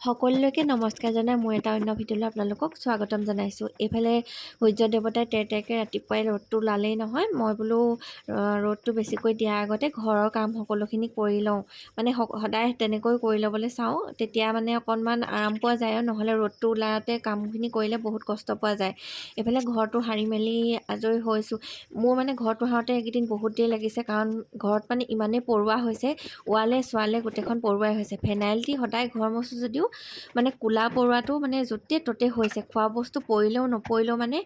সকলোকে নমস্কাৰ জনাই মোৰ এটা অন্য ভিডিঅ'লৈ আপোনালোকক স্বাগতম জনাইছোঁ। এইফালে সূৰ্য দেৱতাই তেৰতেৰকৈ ৰাতিপুৱাই ৰ'দটো ওলালেই নহয়, মই বোলো ৰ'দটো বেছিকৈ দিয়াৰ আগতে ঘৰৰ কাম সকলোখিনি কৰি লওঁ। মানে সদায় তেনেকৈ কৰি ল'বলৈ চাওঁ, তেতিয়া মানে অকণমান আৰাম পোৱা যায়, নহ'লে ৰ'দটো ওলাওঁতে কামখিনি কৰিলে বহুত কষ্ট পোৱা যায়। এইফালে ঘৰটো সাৰি মেলি আজৰি হৈছোঁ। মোৰ মানে ঘৰটো সাৰোঁতে এইকেইদিন বহুত দেৰি লাগিছে, কাৰণ ঘৰত মানে ইমানেই পৰুৱা হৈছে, ৱালে চোৱালে গোটেইখন পৰুৱাই হৈছে। ফেনাইল দি সদায় ঘৰ মোচোঁ যদিও মানে ক'লা পৰুৱাটো মানে য'তে ত'তে হৈছে। খোৱা বস্তু পৰিলেও নপৰিলেও মানে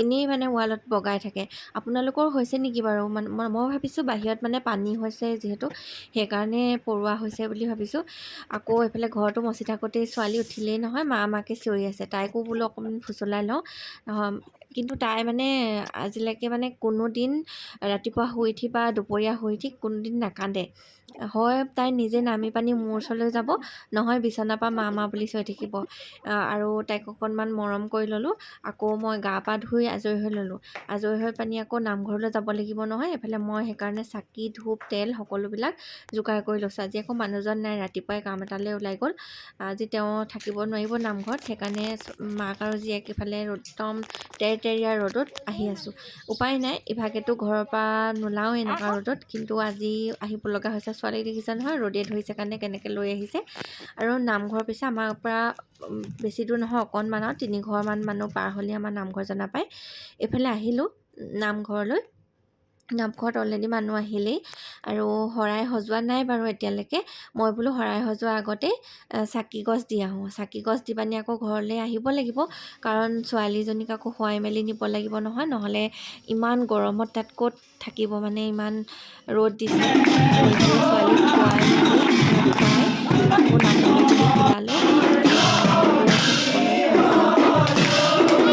এনেই মানে ৱালত বগাই থাকে। আপোনালোকৰ হৈছে নেকি বাৰু? মই ভাবিছোঁ বাহিৰত মানে পানী হৈছে যিহেতু সেইকাৰণে পৰুৱা হৈছে বুলি ভাবিছোঁ। আকৌ এইফালে ঘৰটো মচি থাকোঁতেই ছোৱালী উঠিলেই নহয়, মাকে চিঞৰি আছে। তাইকো বোলো অকণমান ফুচলাই লওঁ, কিন্তু তাই মানে আজিলৈকে মানে কোনোদিন ৰাতিপুৱা শুই উঠি বা দুপৰীয়া শুই উঠি কোনোদিন নাকান্দে। হয় তাই নিজে নামি পানি মোৰ ওচৰলৈ যাব, নহয় বিচনাৰ পৰা মা বুলি চিঞৰি থাকিব। আৰু তাইক অকণমান মৰম কৰি ল'লোঁ। আকৌ মই গা পা ধুই আজৰি হৈ ল'লোঁ। আজৰি হৈ পানি আকৌ নামঘৰলৈ যাব লাগিব নহয়। এইফালে মই সেইকাৰণে চাকি ধূপ তেল সকলোবিলাক যোগাৰ কৰি লৈছোঁ। আজি আকৌ মানুহজন নাই, ৰাতিপুৱাই কাম এটালৈ ওলাই গ'ল। আজি তেওঁ থাকিব নোৱাৰিব নামঘৰত, সেইকাৰণে মাক আৰু জীয়েক ইফালে একদম তেৰতেৰীয়া ৰ'দত আহি আছোঁ। উপায় নাই, ইভাগেতো ঘৰৰ পৰা নোলাওঁ এনেকুৱা ৰ'দত, কিন্তু আজি আহিব লগা হৈছে। ছোৱালীক দেখিছে নহয়, ৰ'দে ধৰিছে কাৰণে কেনেকৈ লৈ আহিছে। আৰু নামঘৰ পিছে আমাৰ পৰা বেছি দূৰ নহয়, অকণমান আৰু 3 ঘৰমান মানুহ পাৰ হ'লে আমাৰ নামঘৰ জনা পায়। এইফালে আহিলোঁ নামঘৰলৈ। নামঘৰত অলৰেডি মানুহ আহিলেই, আৰু শৰাই সজোৱা নাই বাৰু এতিয়ালৈকে। মই বোলো শৰাই সজোৱাৰ আগতেই চাকি গছ দি আহোঁ। চাকি গছ দি পানি আকৌ ঘৰলৈ আহিব লাগিব, কাৰণ ছোৱালীজনীক আকৌ শুৱাই মেলি নিব লাগিব নহয়, নহ'লে ইমান গৰমত তাত ক'ত থাকিব, মানে ইমান ৰ'দ দিছে। আৰু এইফালে ছোৱালীক শুৱাই মেলি ভাত খুৱাই আকৌ নামলৈ বুলি ওলালোঁ। এতিয়া নামলৈ গৈ আছোঁ, সকলোৱে শুনিছে নহয়।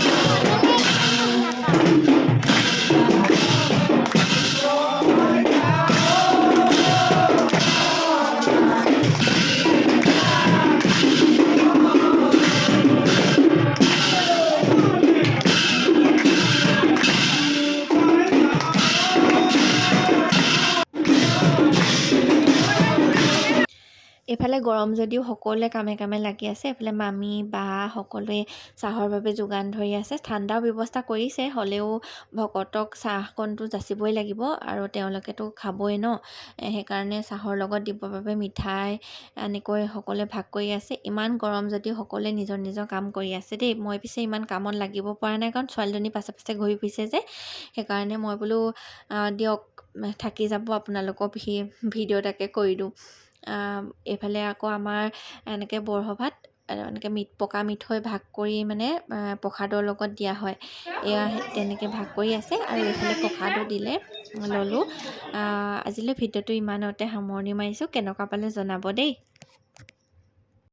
এইফালে গৰম যদিও সকলোৱে কামে কামে লাগি আছে। এইফালে মামী বা সকলোৱে চাহৰ বাবে যোগান ধৰি আছে। ঠাণ্ডাৰ ব্যৱস্থা কৰিছে, হ'লেও ভকতক চাহকণটো যাচিবই লাগিব, আৰু তেওঁলোকেতো খাবই ন। সেইকাৰণে চাহৰ লগত দিবৰ বাবে মিঠাই এনেকৈ সকলোৱে ভাগ কৰি আছে। ইমান গৰম যদিও সকলোৱে নিজৰ নিজৰ কাম কৰি আছে দেই। মই পিছে ইমান কামত লাগিব পৰা নাই, কাৰণ ছোৱালীজনী পাছে পাছে ঘূৰি ফুৰিছে যে, সেইকাৰণে মই বোলো দিয়ক থাকি যাব, আপোনালোকৰ ভিডিঅ' এটাকে কৰি দিওঁ। এইফালে আকৌ আমাৰ এনেকৈ বৰসভাত এনেকৈ পকা মিঠৈ ভাগ কৰি মানে প্ৰসাদৰ লগত দিয়া হয়। এয়া তেনেকৈ ভাগ কৰি আছে, আৰু এইফালে প্ৰসাদো দিলে, ল'লোঁ। আজিলৈ ভিডিঅ'টো ইমানতে সামৰণি মাৰিছোঁ। কেনেকুৱা পালে জনাব দেই।